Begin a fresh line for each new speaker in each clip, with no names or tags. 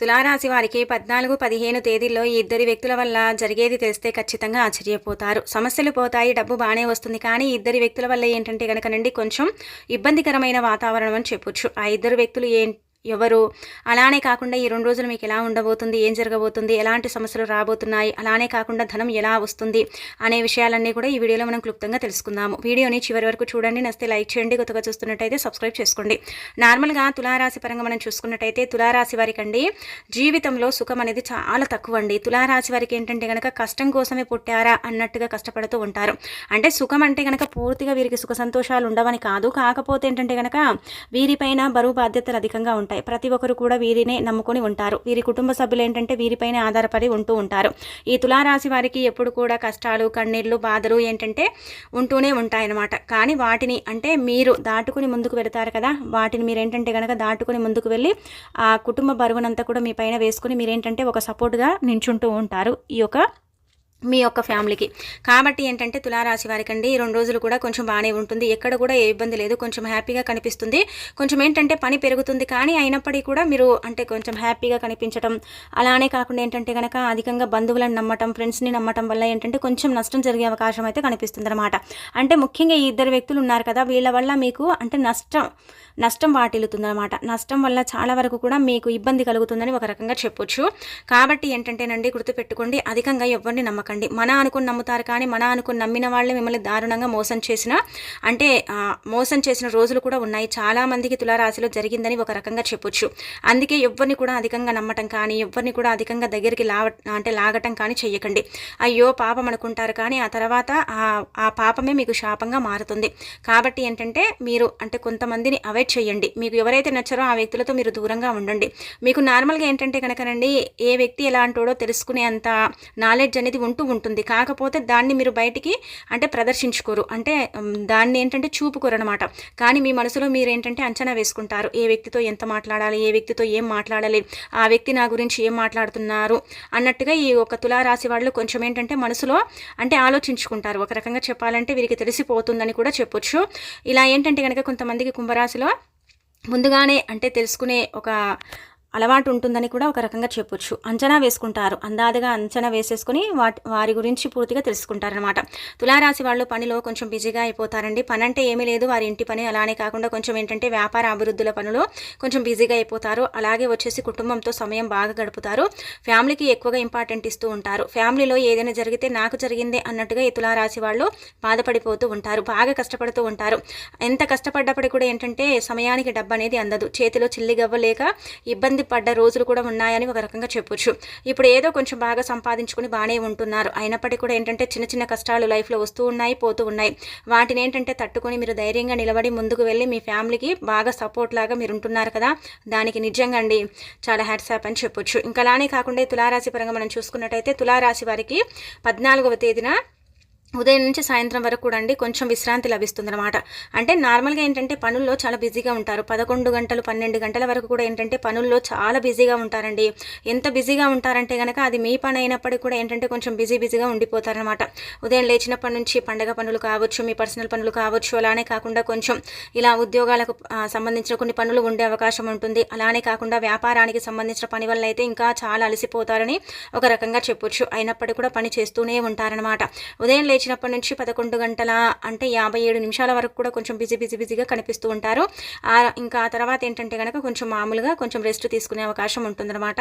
తులారాశి వారికి 14, 15 తేదీల్లో ఈ ఇద్దరి వ్యక్తుల వల్ల జరిగేది తెలిస్తే ఖచ్చితంగా ఆశ్చర్యపోతారు. సమస్యలు పోతాయి, డబ్బు బాగానే వస్తుంది. కానీ ఇద్దరి వ్యక్తుల వల్ల ఏంటంటే గనకనండి కొంచెం ఇబ్బందికరమైన వాతావరణం అని చెప్పొచ్చు. ఆ ఇద్దరు వ్యక్తులు ఎవరు, అలానే కాకుండా ఈ 2 రోజులు మీకు ఎలా ఉండబోతుంది, ఏం జరగబోతుంది, ఎలాంటి సమస్యలు రాబోతున్నాయి, అలానే కాకుండా ధనం ఎలా వస్తుంది అనే విషయాలన్నీ కూడా ఈ వీడియోలో మనం క్లుప్తంగా తెలుసుకుందాము. వీడియోని చివరి వరకు చూడండి, నచ్చితే లైక్ చేయండి, కొత్తగా చూస్తున్నట్టయితే సబ్స్క్రైబ్ చేసుకోండి. నార్మల్గా తులారాశి పరంగా మనం చూసుకున్నట్టయితే తులారాశి వారికి అండి జీవితంలో సుఖం అనేది చాలా తక్కువ అండి. తులారాశి వారికి ఏంటంటే కనుక కష్టం కోసమే పుట్టారా అన్నట్టుగా కష్టపడుతూ ఉంటారు. అంటే సుఖం అంటే కనుక పూర్తిగా వీరికి సుఖ సంతోషాలు ఉండవని కాదు, కాకపోతే ఏంటంటే కనుక వీరిపైన బరువు బాధ్యతలు అధికంగా ఉంటాయి. ప్రతి ఒక్కరు కూడా వీరినే నమ్ముకొని ఉంటారు. వీరి కుటుంబ సభ్యులు ఏంటంటే వీరిపైన ఆధారపడి ఉంటూ ఉంటారు. ఈ తులారాశి వారికి ఎప్పుడు కూడా కష్టాలు, కన్నీళ్లు, బాధలు ఏంటంటే ఉంటూనే ఉంటాయన్నమాట. కానీ వాటిని అంటే మీరు దాటుకుని ముందుకు వెళతారు కదా, వాటిని మీరేంటంటే కనుక దాటుకుని ముందుకు వెళ్ళి ఆ కుటుంబ బరువునంతా కూడా మీ పైన వేసుకుని మీరేంటంటే ఒక సపోర్ట్గా నించుంటూ ఉంటారు మీ యొక్క ఫ్యామిలీకి. కాబట్టి ఏంటంటే తులారాశి వారికి అండి 2 రోజులు కూడా కొంచెం బాగానే ఉంటుంది. ఎక్కడ కూడా ఏ ఇబ్బంది లేదు, కొంచెం హ్యాపీగా కనిపిస్తుంది. కొంచెం ఏంటంటే పని పెరుగుతుంది, కానీ అయినప్పటికీ కూడా మీరు అంటే కొంచెం హ్యాపీగా కనిపించడం, అలానే కాకుండా ఏంటంటే కనుక అధికంగా బంధువులను నమ్మటం, ఫ్రెండ్స్ని నమ్మటం వల్ల ఏంటంటే కొంచెం నష్టం జరిగే అవకాశం అయితే కనిపిస్తుంది అనమాట. అంటే ముఖ్యంగా ఈ ఇద్దరు వ్యక్తులు ఉన్నారు కదా, వీళ్ళ వల్ల మీకు అంటే నష్టం వాటిల్లుతుందన్నమాట. నష్టం వల్ల చాలా వరకు కూడా మీకు ఇబ్బంది కలుగుతుందని ఒక రకంగా చెప్పొచ్చు. కాబట్టి ఏంటంటేనండి గుర్తుపెట్టుకోండి, అధికంగా ఎవరిని నమ్మకండి. మన అనుకుని నమ్ముతారు, కానీ మన అనుకుని నమ్మిన వాళ్ళే మిమ్మల్ని దారుణంగా మోసం చేసిన రోజులు కూడా ఉన్నాయి. చాలా మందికి తులారాశిలో జరిగిందని ఒక రకంగా చెప్పొచ్చు. అందుకే ఎవరిని కూడా అధికంగా నమ్మటం కానీ, ఎవరిని కూడా అధికంగా దగ్గరికి లాగటం కానీ చెయ్యకండి. అయ్యో పాపం అనుకుంటారు, కానీ ఆ తర్వాత ఆ పాపమే మీకు శాపంగా మారుతుంది. కాబట్టి ఏంటంటే మీరు అంటే కొంతమందిని అవాయిడ్ చేయండి. మీకు ఎవరైతే నచ్చారో ఆ వ్యక్తులతో మీరు దూరంగా ఉండండి. మీకు నార్మల్గా ఏంటంటే కనుకనండి ఏ వ్యక్తి ఎలాంటోడో తెలుసుకునే అంత నాలెడ్జ్ అనేది ఉంటుంది. కాకపోతే దాన్ని మీరు బయటికి అంటే ప్రదర్శించుకోరు, అంటే దాన్ని ఏంటంటే చూపుకోరు అనమాట. కానీ మీ మనసులో మీరు ఏంటంటే అంచనా వేసుకుంటారు, ఏ వ్యక్తితో ఎంత మాట్లాడాలి, ఏ వ్యక్తితో ఏం మాట్లాడాలి, ఆ వ్యక్తి నా గురించి ఏం మాట్లాడుతున్నారు అన్నట్టుగా ఈ ఒక తులారాశి వాళ్ళు కొంచెం ఏంటంటే మనసులో అంటే ఆలోచించుకుంటారు. ఒక రకంగా చెప్పాలంటే వీరికి తెలిసిపోతుందని కూడా చెప్పొచ్చు. ఇలా ఏంటంటే కనుక కొంతమందికి కుంభరాశిలో ముందుగానే అంటే తెలుసుకునే ఒక అలవాటు ఉంటుందని కూడా ఒక రకంగా చెప్పొచ్చు. అంచనా వేసుకుంటారు, అందాదిగా అంచనా వేసేసుకుని వారి గురించి పూర్తిగా తెలుసుకుంటారనమాట. తులారాశి వాళ్ళు పనిలో కొంచెం బిజీగా అయిపోతారండి. పని అంటే ఏమీ లేదు, వారి ఇంటి పని, అలానే కాకుండా కొంచెం ఏంటంటే వ్యాపార అభివృద్ధుల పనులు కొంచెం బిజీగా అయిపోతారు. అలాగే వచ్చేసి కుటుంబంతో సమయం బాగా గడుపుతారు. ఫ్యామిలీకి ఎక్కువగా ఇంపార్టెంట్ ఇస్తూ ఉంటారు. ఫ్యామిలీలో ఏదైనా జరిగితే నాకు జరిగిందే అన్నట్టుగా ఈ తులారాశి వాళ్ళు బాధపడిపోతూ ఉంటారు, బాగా కష్టపడుతూ ఉంటారు. ఎంత కష్టపడ్డప్పటికీ కూడా ఏంటంటే సమయానికి డబ్బు అనేది అందదు. చేతిలో చిల్లిగవ్వలేక ఇబ్బంది పడ్డ రోజులు కూడా ఉన్నాయని ఒక రకంగా చెప్పొచ్చు. ఇప్పుడు ఏదో కొంచెం బాగా సంపాదించుకుని బాగానే ఉంటున్నారు. అయినప్పటికీ కూడా ఏంటంటే చిన్న చిన్న కష్టాలు లైఫ్లో వస్తూ ఉన్నాయి, పోతూ ఉన్నాయి. వాటిని ఏంటంటే తట్టుకొని మీరు ధైర్యంగా నిలబడి ముందుకు వెళ్ళి మీ ఫ్యామిలీకి బాగా సపోర్ట్ లాగా మీరు ఉంటున్నారు కదా, దానికి నిజంగా అండి చాలా హ్యాట్సాప్ అని చెప్పొచ్చు. ఇంకా అలానే కాకుండా తులారాశి పరంగా మనం చూసుకున్నట్టయితే తులారాశి వారికి 14వ తేదీన ఉదయం నుంచి సాయంత్రం వరకు కూడా అండి కొంచెం విశ్రాంతి లభిస్తుంది అనమాట. అంటే నార్మల్గా ఏంటంటే పనుల్లో చాలా బిజీగా ఉంటారు. 11 గంటలు 12 గంటల వరకు కూడా ఏంటంటే పనుల్లో చాలా బిజీగా ఉంటారండి. ఎంత బిజీగా ఉంటారంటే కనుక అది మీ పని అయినప్పటికీ కూడా ఏంటంటే కొంచెం బిజీగా ఉండిపోతారనమాట. ఉదయం లేచినప్పటి నుంచి పండగ పనులు కావచ్చు, మీ పర్సనల్ పనులు కావచ్చు, అలానే కాకుండా కొంచెం ఇలా ఉద్యోగాలకు సంబంధించిన కొన్ని పనులు ఉండే అవకాశం ఉంటుంది. అలానే కాకుండా వ్యాపారానికి సంబంధించిన పని వల్ల అయితే ఇంకా చాలా అలసిపోతారని ఒక రకంగా చెప్పొచ్చు. అయినప్పటికీ కూడా పని చేస్తూనే ఉంటారనమాట. ఉదయం లేచినప్పటి నుంచి 11 గంటల అంటే 57 నిమిషాల వరకు కూడా కొంచెం బిజీగా కనిపిస్తూ ఉంటారు. ఇంకా ఆ తర్వాత ఏంటంటే కనుక కొంచెం మామూలుగా కొంచెం రెస్ట్ తీసుకునే అవకాశం ఉంటుందన్నమాట.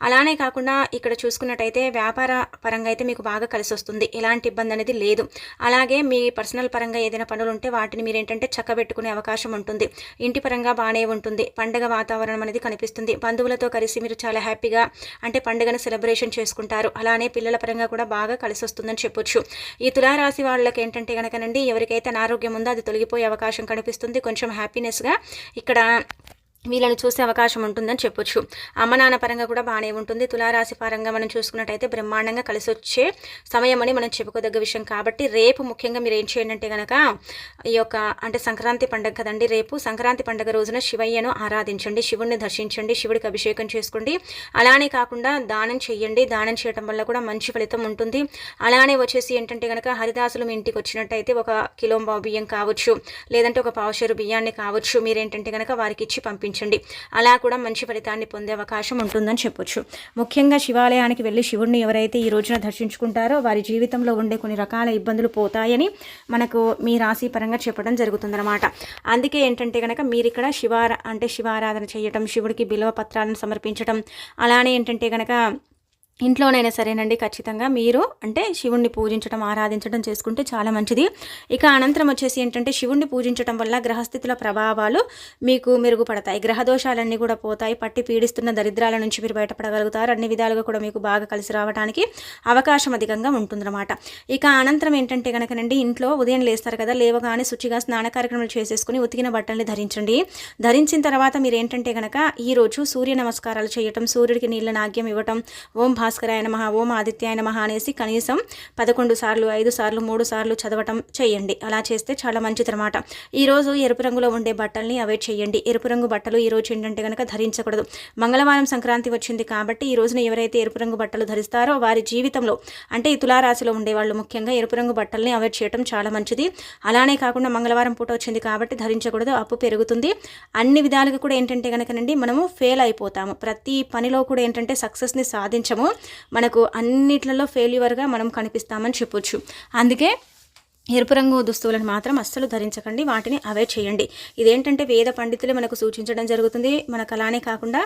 అలానే కాకుండా ఇక్కడ చూసుకున్నట్టయితే వ్యాపార పరంగా అయితే మీకు బాగా కలిసి వస్తుంది, ఎలాంటి ఇబ్బంది అనేది లేదు. అలాగే మీ పర్సనల్ పరంగా ఏదైనా పనులు ఉంటే వాటిని మీరు ఏంటంటే చక్కబెట్టుకునే అవకాశం ఉంటుంది. ఇంటి పరంగా బాగానే ఉంటుంది, పండగ వాతావరణం అనేది కనిపిస్తుంది. బంధువులతో కలిసి మీరు చాలా హ్యాపీగా అంటే పండుగను సెలబ్రేషన్ చేసుకుంటారు. అలానే పిల్లల పరంగా కూడా బాగా కలిసి వస్తుందని చెప్పొచ్చు. ఈ తులారాశి వాళ్ళకి ఏంటంటే కనుకనండి ఎవరికైతే అనారోగ్యం ఉందో అది తొలగిపోయే అవకాశం కనిపిస్తుంది. కొంచెం హ్యాపీనెస్గా ఇక్కడ వీళ్ళని చూసే అవకాశం ఉంటుందని చెప్పొచ్చు. అమ్మ నాన్న పరంగా కూడా బాగానే ఉంటుంది. తులారాశి పరంగా మనం చూసుకున్నట్టయితే బ్రహ్మాండంగా కలిసి వచ్చే సమయం అని మనం చెప్పుకోదగ్గ విషయం. కాబట్టి రేపు ముఖ్యంగా మీరు ఏం చేయండి అంటే కనుక ఈ యొక్క అంటే సంక్రాంతి పండుగ కదండి, రేపు సంక్రాంతి పండుగ రోజున శివయ్యను ఆరాధించండి, శివుడిని దర్శించండి, శివుడికి అభిషేకం చేసుకోండి. అలానే కాకుండా దానం చేయండి, దానం చేయడం వల్ల కూడా మంచి ఫలితం ఉంటుంది. అలానే వచ్చేసి ఏంటంటే కనుక హరిదాసులు మీ ఇంటికి వచ్చినట్టయితే 1 కిలో బియ్యం కావచ్చు, లేదంటే 1 పావుషేరు బియ్యాన్ని కావచ్చు, మీరేంటంటే కనుక వారికి ఇచ్చి పంపించండి. ధరించండి. అలా కూడా మంచి ఫలితాన్ని పొందే అవకాశం ఉంటుందని చెప్పొచ్చు. ముఖ్యంగా శివాలయానికి వెళ్ళి శివుడిని ఎవరైతే ఈ రోజున దర్శించుకుంటారో వారి జీవితంలో ఉండే కొన్ని రకాల ఇబ్బందులు పోతాయని మనకు మీ రాశి పరంగా చెప్పడం జరుగుతుందన్నమాట. అందుకే ఏంటంటే కనుక మీరు ఇక్కడ శివారాధన చేయటం, శివుడికి బిల్వ పత్రాలను సమర్పించడం, అలానే ఏంటంటే కనుక ఇంట్లోనైనా సరేనండి ఖచ్చితంగా మీరు శివుణ్ణి పూజించడం, ఆరాధించడం చేసుకుంటే చాలా మంచిది. ఇక అనంతరం వచ్చేసి ఏంటంటే శివుణ్ణి పూజించడం వల్ల గ్రహస్థితుల ప్రభావాలు మీకు మెరుగుపడతాయి, గ్రహదోషాలన్నీ కూడా పోతాయి, పట్టి పీడిస్తున్న దరిద్రాల నుంచి మీరు బయటపడగలుగుతారు. అన్ని విధాలుగా కూడా మీకు బాగా కలిసి రావడానికి అవకాశం అధికంగా ఉంటుందన్నమాట. ఇక అనంతరం ఏంటంటే కనుకనండి ఇంట్లో ఉదయం లేస్తారు కదా, లేవగానే శుచిగా స్నాన కార్యక్రమాలు చేసేసుకుని ఉతికిన బట్టల్ని ధరించండి. ధరించిన తర్వాత మీరు ఏంటంటే కనుక ఈరోజు సూర్య నమస్కారాలు చేయటం, సూర్యుడికి నీళ్ళ నాగ్యం ఇవ్వటం, ఓం భాస్కరాయ నమః, ఓం ఆదిత్యాయ నమః అనేసి కనీసం 11 సార్లు, 5 సార్లు, 3 సార్లు చదవటం చేయండి. అలా చేస్తే చాలా మంచిదన్నమాట. ఈరోజు ఎరుపు రంగులో ఉండే బట్టల్ని అవాయిడ్ చేయండి. ఎరుపు రంగు బట్టలు ఈరోజు ఏంటంటే కనుక ధరించకూడదు. మంగళవారం సంక్రాంతి వచ్చింది కాబట్టి ఈ రోజున ఎవరైతే ఎరుపు రంగు బట్టలు ధరిస్తారో వారి జీవితంలో ఈ తులారాశిలో ఉండేవాళ్ళు ముఖ్యంగా ఎరుపు రంగు బట్టల్ని అవాయిడ్ చేయడం చాలా మంచిది. అలానే కాకుండా మంగళవారం పూట వచ్చింది కాబట్టి ధరించకూడదు, అప్పు పెరుగుతుంది. అన్ని విధాలుగా కూడా ఏంటంటే కనుకనండి మనము ఫెయిల్ అయిపోతాము. ప్రతి పనిలో కూడా ఏంటంటే సక్సెస్ని సాధించము, మనకు అన్నిట్లలో ఫెయిల్యూర్గా మనం కనిపిస్తామని చెప్పొచ్చు. అందుకే ఎరుపు రంగు దుస్తువులను మాత్రం అస్సలు ధరించకండి, వాటిని అవాయిడ్ చేయండి. ఇదేంటంటే వేద పండితులు మనకు సూచించడం జరుగుతుంది. మనకు అలానే కాకుండా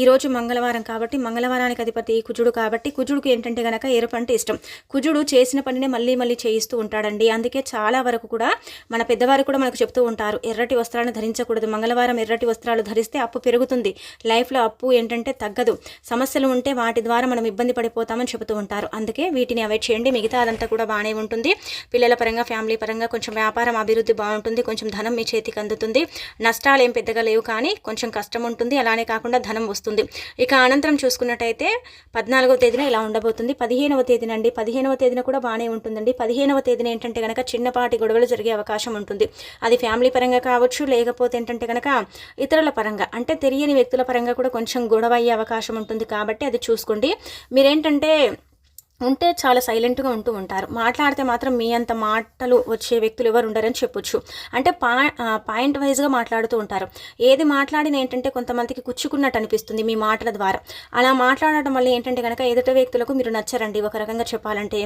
ఈరోజు మంగళవారం కాబట్టి మంగళవారానికి అధిపతి కుజుడు కాబట్టి కుజుడికి ఏంటంటే కనుక ఎరుపు అంటే ఇష్టం. కుజుడు చేసిన పనిని మళ్ళీ మళ్ళీ చేయిస్తూ ఉంటాడండి. అందుకే చాలా వరకు కూడా మన పెద్దవారు కూడా మనకు చెప్తూ ఉంటారు, ఎర్రటి వస్త్రాలను ధరించకూడదు, మంగళవారం ఎర్రటి వస్త్రాలు ధరిస్తే అప్పు పెరుగుతుంది, లైఫ్లో అప్పు ఏంటంటే తగ్గదు, సమస్యలు ఉంటే వాటి ద్వారా మనం ఇబ్బంది పడిపోతామని చెబుతూ ఉంటారు. అందుకే వీటిని అవాయిడ్ చేయండి. మిగతా అదంతా కూడా బాగానే ఉంటుంది. పిల్లల పరంగా, ఫ్యామిలీ పరంగా కొంచెం వ్యాపారం అభివృద్ధి బాగుంటుంది, కొంచెం ధనం మీ చేతికి అందుతుంది. నష్టాలు ఏం పెద్దగా లేవు కానీ కొంచెం కష్టం ఉంటుంది, అలానే కాకుండా ధనం వస్తుంది. ఇక అనంతరం చూసుకున్నట్టయితే 14వ తేదీన ఇలా ఉండబోతుంది. 15వ తేదీన అండి, 15వ తేదీన కూడా బాగానే ఉంటుందండి. 15వ తేదీన ఏంటంటే కనుక చిన్నపాటి గొడవలు జరిగే అవకాశం ఉంటుంది. అది ఫ్యామిలీ పరంగా కావచ్చు, లేకపోతే ఏంటంటే కనుక ఇతరుల పరంగా తెలియని వ్యక్తుల పరంగా కూడా కొంచెం గొడవ అయ్యే అవకాశం ఉంటుంది. కాబట్టి అది చూసుకోండి. మీరేంటంటే ఉంటే చాలా సైలెంట్గా ఉంటూ ఉంటారు, మాట్లాడితే మాత్రం మీ అంత మాటలు వచ్చే వ్యక్తులు ఎవరు ఉండరని చెప్పొచ్చు. పాయింట్ వైజ్గా మాట్లాడుతూ ఉంటారు. ఏది మాట్లాడిన ఏంటంటే కొంతమందికి కుచ్చుకున్నట్టు అనిపిస్తుంది మీ మాటల ద్వారా. అలా మాట్లాడటం వల్ల ఏంటంటే కనుక ఎదుటి వ్యక్తులకు మీరు నచ్చరండి. ఒక రకంగా చెప్పాలంటే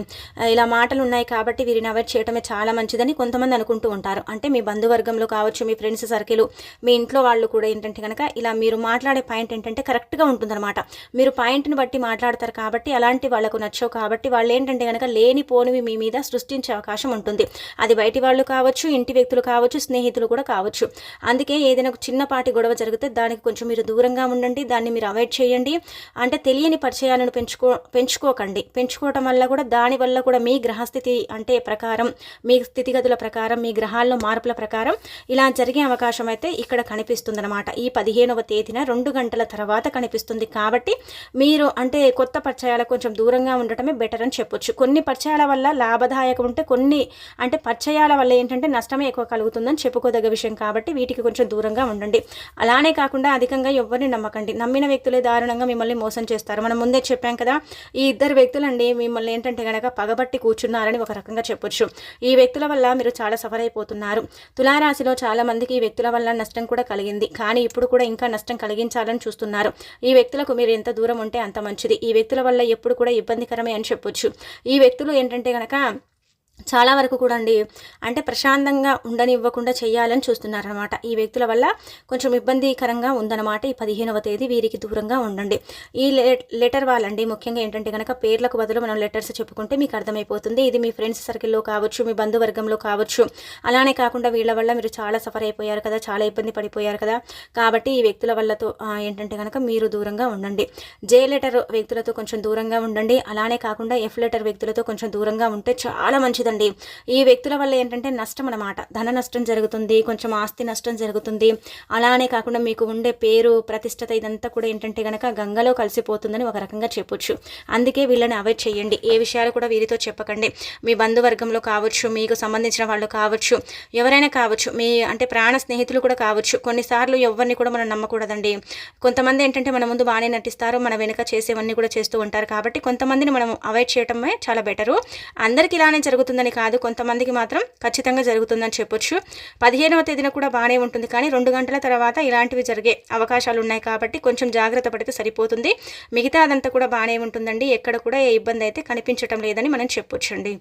ఇలా మాటలు ఉన్నాయి కాబట్టి వీరిని అవాయిడ్ చేయడమే చాలా మంచిదని కొంతమంది అనుకుంటూ ఉంటారు. మీ బంధువర్గంలో కావచ్చు, మీ ఫ్రెండ్స్ సర్కిల్, మీ ఇంట్లో వాళ్ళు కూడా ఏంటంటే కనుక ఇలా మీరు మాట్లాడే పాయింట్ ఏంటంటే కరెక్ట్గా ఉంటుందన్నమాట. మీరు పాయింట్ని బట్టి మాట్లాడతారు కాబట్టి అలాంటి వాళ్ళకు నచ్చవు కాబట్టి వాళ్ళు ఏంటంటే కనుక లేనిపోనివి మీ మీద సృష్టించే అవకాశం ఉంటుంది. అది బయటి వాళ్ళు కావచ్చు, ఇంటి వ్యక్తులు కావచ్చు, స్నేహితులు కూడా కావచ్చు. అందుకే ఏదైనా చిన్నపాటి గొడవ జరిగితే దానికి కొంచెం మీరు దూరంగా ఉండండి, దాన్ని మీరు అవాయిడ్ చేయండి. తెలియని పరిచయాలను పెంచుకోకండి. పెంచుకోవటం వల్ల కూడా దానివల్ల కూడా మీ గ్రహస్థితి ప్రకారం, మీ స్థితిగతుల ప్రకారం, మీ గ్రహాల్లో మార్పుల ప్రకారం ఇలా జరిగే అవకాశం అయితే ఇక్కడ కనిపిస్తుందన్నమాట. ఈ 15వ తేదీన 2 గంటల తర్వాత కనిపిస్తుంది. కాబట్టి మీరు కొత్త పరిచయాలకు కొంచెం దూరంగా ఉండటమే బెటర్ అని చెప్పొచ్చు. కొన్ని పరిచయాల వల్ల లాభదాయకం ఉంటే కొన్ని పరిచయాల వల్ల ఏంటంటే నష్టమే ఎక్కువ కలుగుతుందని చెప్పుకోదగ్గ విషయం. కాబట్టి వీటికి కొంచెం దూరంగా ఉండండి. అలానే కాకుండా అధికంగా ఎవరిని నమ్మకండి. నమ్మిన వ్యక్తులే దారుణంగా మిమ్మల్ని మోసం చేస్తారు. మనం ముందే చెప్పాం కదా, ఈ ఇద్దరు వ్యక్తులండి మిమ్మల్ని ఏంటంటే కనుక పగబట్టి కూర్చున్నారని ఒక రకంగా చెప్పొచ్చు. ఈ వ్యక్తుల వల్ల మీరు చాలా సఫర్ అయిపోతున్నారు. తులారాశిలో చాలా మందికి ఈ వ్యక్తుల వల్ల నష్టం కూడా కలిగింది, కానీ ఇప్పుడు కూడా ఇంకా నష్టం కలిగించాలని చూస్తున్నారు. ఈ వ్యక్తులకు మీరు ఎంత దూరం ఉంటే అంత మంచిది. ఈ వ్యక్తుల వల్ల ఎప్పుడు కూడా ఇబ్బందికరమే అని చెప్పొచ్చు. ఈ వ్యక్తులు ఏంటంటే కనుక చాలా వరకు కూడా ప్రశాంతంగా ఉండనివ్వకుండా చేయాలని చూస్తున్నారనమాట. ఈ వ్యక్తుల వల్ల కొంచెం ఇబ్బందికరంగా ఉందన్నమాట. ఈ 15వ తేదీ వీరికి దూరంగా ఉండండి. ఈ లెటర్ వాళ్ళండి ముఖ్యంగా ఏంటంటే కనుక పేర్లకు బదులు మనం లెటర్స్ చెప్పుకుంటే మీకు అర్థమైపోతుంది. ఇది మీ ఫ్రెండ్స్ సర్కిల్లో కావచ్చు, మీ బంధువర్గంలో కావచ్చు. అలానే కాకుండా వీళ్ళ వల్ల మీరు చాలా సఫర్ అయిపోయారు కదా, చాలా ఇబ్బంది పడిపోయారు కదా. కాబట్టి ఈ వ్యక్తుల వల్లతో ఏంటంటే కనుక మీరు దూరంగా ఉండండి. జే లెటర్ వ్యక్తులతో కొంచెం దూరంగా ఉండండి. అలానే కాకుండా ఎఫ్ లెటర్ వ్యక్తులతో కొంచెం దూరంగా ఉంటే చాలా మంచిది. ఈ వ్యక్తుల వల్ల ఏంటంటే నష్టం అన్నమాట, ధన నష్టం జరుగుతుంది, కొంచెం ఆస్తి నష్టం జరుగుతుంది. అలానే కాకుండా మీకు ఉండే పేరు, ప్రతిష్టత ఇదంతా కూడా ఏంటంటే కనుక గంగలో కలిసిపోతుందని ఒక రకంగా చెప్పొచ్చు. అందుకే వీళ్ళని అవాయిడ్ చేయండి. ఏ విషయాలు కూడా వీరితో చెప్పకండి. మీ బంధువర్గంలో కావచ్చు, మీకు సంబంధించిన వాళ్ళు కావచ్చు, ఎవరైనా కావచ్చు, మీ ప్రాణ స్నేహితులు కూడా కావచ్చు. కొన్నిసార్లు ఎవరిని కూడా మనం నమ్మకూడదండి. కొంతమంది ఏంటంటే మన ముందు బాగానే నటిస్తారు, మన వెనుక చేసేవన్నీ కూడా చేస్తూ ఉంటారు. కాబట్టి కొంతమందిని మనం అవాయిడ్ చేయటమే చాలా బెటరు. అందరికీ ఇలానే జరుగుతుంది జరుగుతుందని కాదు, కొంతమందికి మాత్రం ఖచ్చితంగా జరుగుతుందని చెప్పొచ్చు. 15వ తేదీన కూడా బాగానే ఉంటుంది, కానీ 2 గంటల తర్వాత ఇలాంటివి జరిగే అవకాశాలు ఉన్నాయి కాబట్టి కొంచెం జాగ్రత్త పడితే సరిపోతుంది. మిగతా అదంతా కూడా బాగానే ఉంటుందండి. ఎక్కడ కూడా ఏ ఇబ్బంది అయితే కనిపించటం లేదని మనం చెప్పొచ్చండి.